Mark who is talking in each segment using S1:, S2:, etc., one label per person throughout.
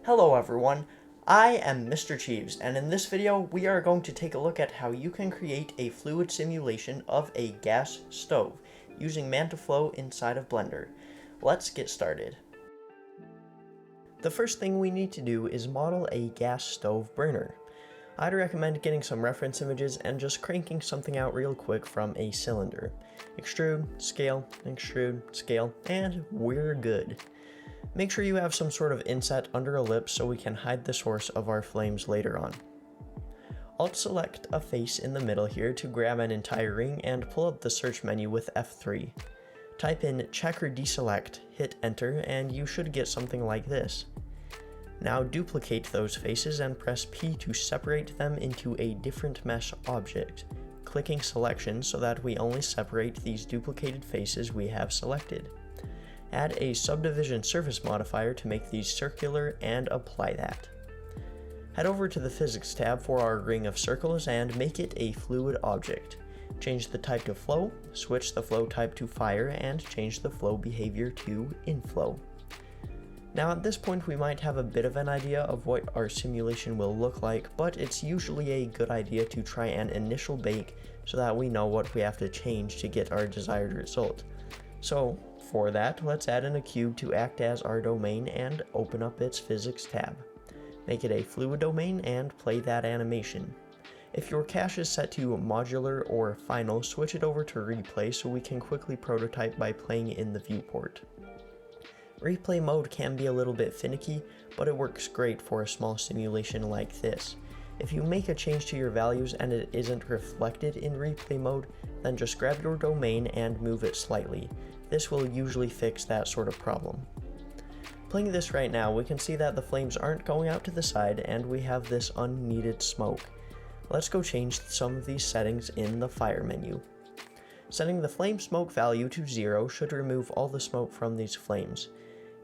S1: Hello everyone, I am Mr. Cheeves, and in this video we are going to take a look at how you can create a fluid simulation of a gas stove using Mantaflow inside of Blender. Let's get started. The first thing we need to do is model a gas stove burner. I'd recommend getting some reference images and just cranking something out real quick from a cylinder. Extrude, scale, and we're good. Make sure you have some sort of inset under ellipse so we can hide the source of our flames later on. Alt-select a face in the middle here to grab an entire ring and pull up the search menu with F3. Type in check or deselect, hit enter, and you should get something like this. Now duplicate those faces and press P to separate them into a different mesh object, clicking selection so that we only separate these duplicated faces we have selected. Add a subdivision surface modifier to make these circular and apply that. Head over to the physics tab for our ring of circles and make it a fluid object. Change the type to flow, switch the flow type to fire, and change the flow behavior to inflow. Now at this point we might have a bit of an idea of what our simulation will look like, but it's usually a good idea to try an initial bake so that we know what we have to change to get our desired result. So for that, let's add in a cube to act as our domain and open up its physics tab. Make it a fluid domain and play that animation. If your cache is set to modular or final, switch it over to replay so we can quickly prototype by playing in the viewport. Replay mode can be a little bit finicky, but it works great for a small simulation like this. If you make a change to your values and it isn't reflected in replay mode, then just grab your domain and move it slightly. This will usually fix that sort of problem. Playing this right now, we can see that the flames aren't going out to the side and we have this unneeded smoke. Let's go change some of these settings in the fire menu. Setting the flame smoke value to 0 should remove all the smoke from these flames.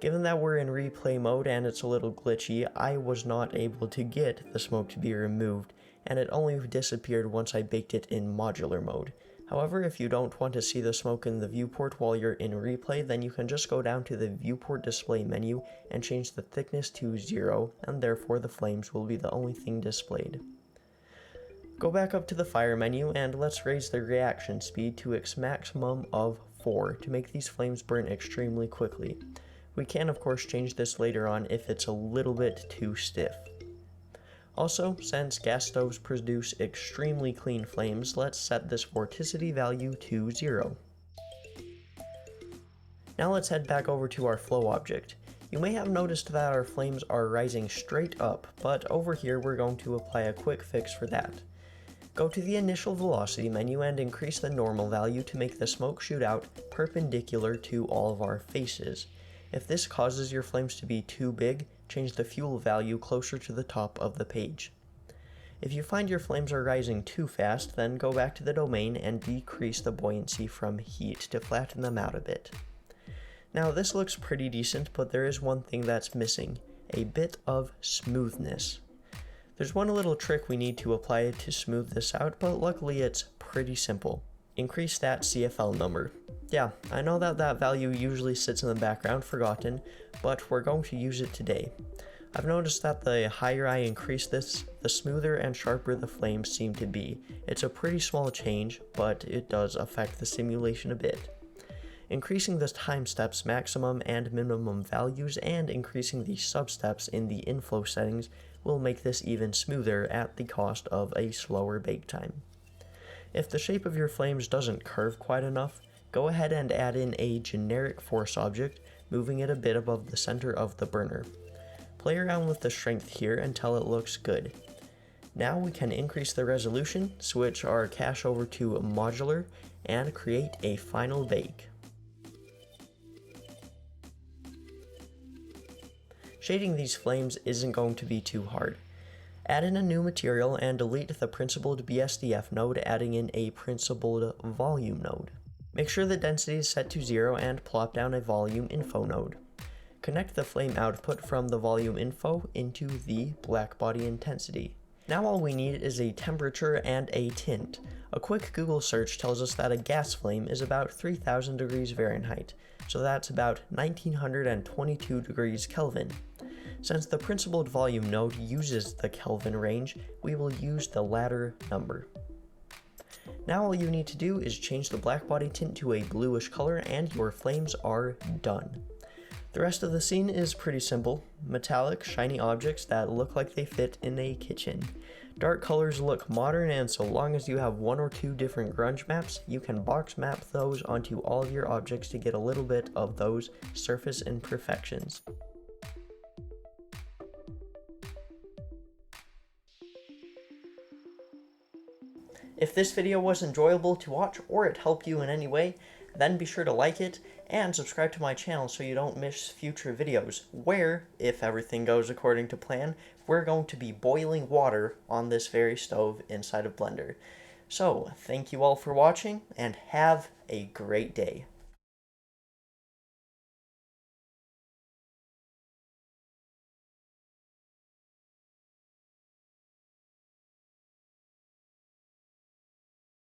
S1: Given that we're in replay mode and it's a little glitchy, I was not able to get the smoke to be removed, and it only disappeared once I baked it in modular mode. However, if you don't want to see the smoke in the viewport while you're in replay, then you can just go down to the viewport display menu and change the thickness to 0, and therefore the flames will be the only thing displayed. Go back up to the fire menu and let's raise the reaction speed to its maximum of 4 to make these flames burn extremely quickly. We can of course change this later on if it's a little bit too stiff. Also, since gas stoves produce extremely clean flames, let's set this vorticity value to 0. Now let's head back over to our flow object. You may have noticed that our flames are rising straight up, but over here we're going to apply a quick fix for that. Go to the initial velocity menu and increase the normal value to make the smoke shoot out perpendicular to all of our faces. If this causes your flames to be too big, change the fuel value closer to the top of the page. If you find your flames are rising too fast, then go back to the domain and decrease the buoyancy from heat to flatten them out a bit. Now this looks pretty decent, but there is one thing that's missing, a bit of smoothness. There's one little trick we need to apply to smooth this out, but luckily it's pretty simple. Increase that CFL number. Yeah, I know that that value usually sits in the background forgotten, but we're going to use it today. I've noticed that the higher I increase this, the smoother and sharper the flames seem to be. It's a pretty small change, but it does affect the simulation a bit. Increasing the time steps maximum and minimum values and increasing the substeps in the inflow settings will make this even smoother at the cost of a slower bake time. If the shape of your flames doesn't curve quite enough, go ahead and add in a generic force object, moving it a bit above the center of the burner. Play around with the strength here until it looks good. Now we can increase the resolution, switch our cache over to modular, and create a final bake. Shading these flames isn't going to be too hard. Add in a new material and delete the principled BSDF node, adding in a principled volume node. Make sure the density is set to 0 and plop down a volume info node. Connect the flame output from the volume info into the black body intensity. Now all we need is a temperature and a tint. A quick Google search tells us that a gas flame is about 3000 degrees Fahrenheit, so that's about 1922 degrees Kelvin. Since the principled volume node uses the Kelvin range, we will use the latter number. Now all you need to do is change the black body tint to a bluish color and your flames are done. The rest of the scene is pretty simple. Metallic, shiny objects that look like they fit in a kitchen. Dark colors look modern, and so long as you have 1 or 2 different grunge maps, you can box map those onto all of your objects to get a little bit of those surface imperfections. If this video was enjoyable to watch or it helped you in any way, then be sure to like it and subscribe to my channel so you don't miss future videos where, if everything goes according to plan, we're going to be boiling water on this very stove inside of Blender. So, thank you all for watching and have a great day.